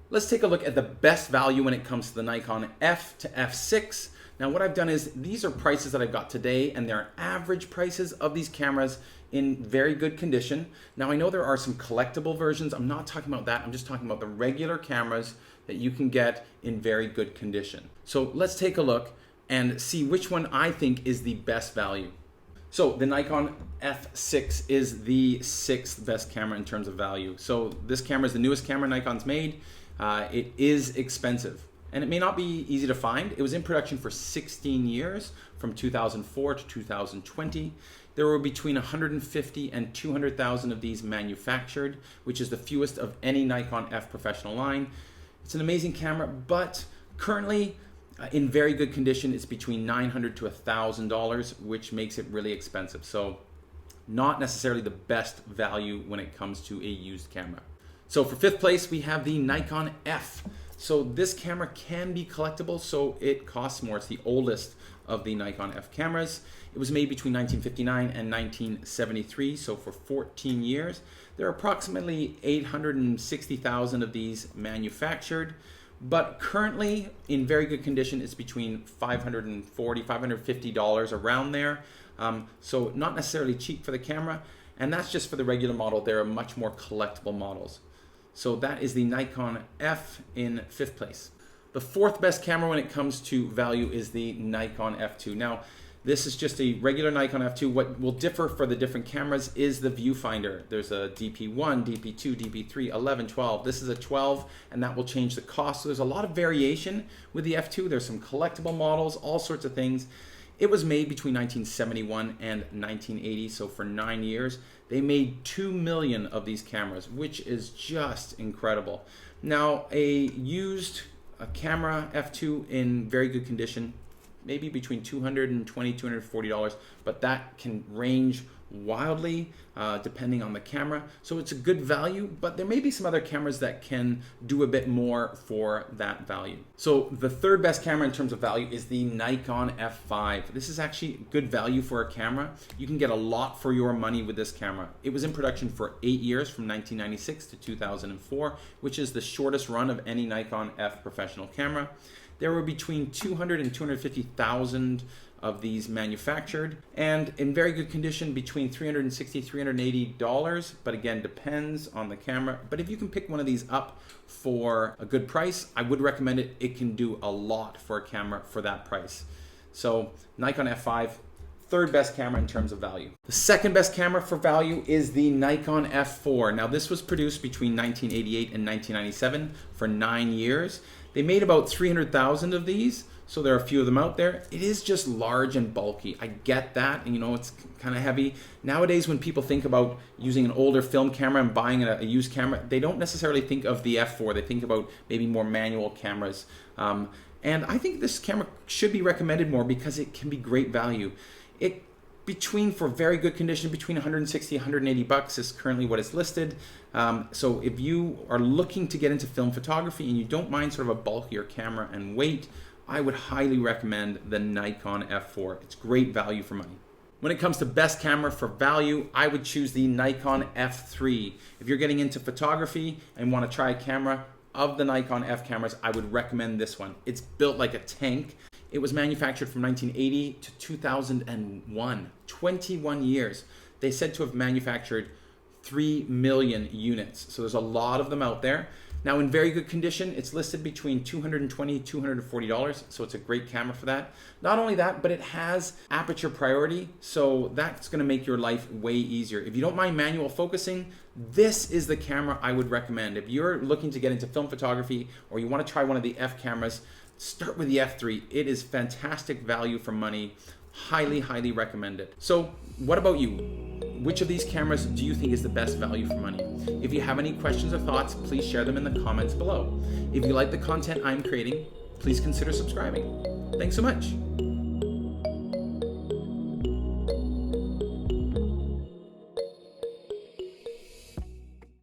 Let's take a look at the best value when it comes to the Nikon F to F6. Now what I've done is these are prices that I've got today, and they're average prices of these cameras in very good condition. Now I know there are some collectible versions. I'm not talking about that. I'm just talking about the regular cameras that you can get in very good condition. So let's take a look and see which one I think is the best value. So the Nikon F6 is the sixth best camera in terms of value. So this camera is the newest camera Nikon's made. It is expensive and it may not be easy to find. It was in production for 16 years from 2004 to 2020. There were between 150 and 200,000 of these manufactured, which is the fewest of any Nikon F professional line. It's an amazing camera, but currently in very good condition, it's between $900 to $1,000, which makes it really expensive. So not necessarily the best value when it comes to a used camera. So for fifth place, we have the Nikon F. So this camera can be collectible, so it costs more. It's the oldest of the Nikon F cameras. It was made between 1959 and 1973, so for 14 years. There are approximately 860,000 of these manufactured, but currently in very good condition, it's between $540, $550 around there. So not necessarily cheap for the camera, and that's just for the regular model. There are much more collectible models. So that is the Nikon F in fifth place. The fourth best camera when it comes to value is the Nikon F2. Now, this is just a regular Nikon F2. What will differ for the different cameras is the viewfinder. There's a DP1, DP2, DP3, 11, 12. This is a 12, and that will change the cost. So there's a lot of variation with the F2. There's some collectible models, all sorts of things. It was made between 1971 and 1980, so for 9 years. They made 2 million of these cameras, which is just incredible. Now, a used camera F2 in very good condition, maybe between $220, $240, but that can range wildly depending on the camera. So it's a good value, but there may be some other cameras that can do a bit more for that value. So the third best camera in terms of value is the Nikon F5. This is actually good value for a camera. You can get a lot for your money with this camera. It was in production for 8 years from 1996 to 2004, which is the shortest run of any Nikon F professional camera. There were between 200 and 250,000 of these manufactured, and in very good condition between $360, $380, but again, depends on the camera. But if you can pick one of these up for a good price, I would recommend it. It can do a lot for a camera for that price. So Nikon F5, third best camera in terms of value. The second best camera for value is the Nikon F4. Now this was produced between 1988 and 1997 for 9 years. They made about 300,000 of these, so there are a few of them out there. It is just large and bulky. I get that, and you know, it's kind of heavy. Nowadays, when people think about using an older film camera and buying a used camera, they don't necessarily think of the F4. They think about maybe more manual cameras. And I think this camera should be recommended more because it can be great value. For very good condition, between 160, 180 bucks is currently what is listed. So if you are looking to get into film photography and you don't mind sort of a bulkier camera and weight, I would highly recommend the Nikon F4. It's great value for money. When it comes to best camera for value, I would choose the Nikon F3. If you're getting into photography and want to try a camera of the Nikon F cameras, I would recommend this one. It's built like a tank. It was manufactured from 1980 to 2001, 21 years. They said to have manufactured 3 million units. So there's a lot of them out there. Now in very good condition, it's listed between $220, $240. So it's a great camera for that. Not only that, but it has aperture priority. So that's gonna make your life way easier. If you don't mind manual focusing, this is the camera I would recommend. If you're looking to get into film photography or you wanna try one of the F cameras, start with the F3. It is fantastic value for money. Highly, highly recommend it. So what about you? Which of these cameras do you think is the best value for money? If you have any questions or thoughts, please share them in the comments below. If you like the content I'm creating, please consider subscribing. Thanks so much.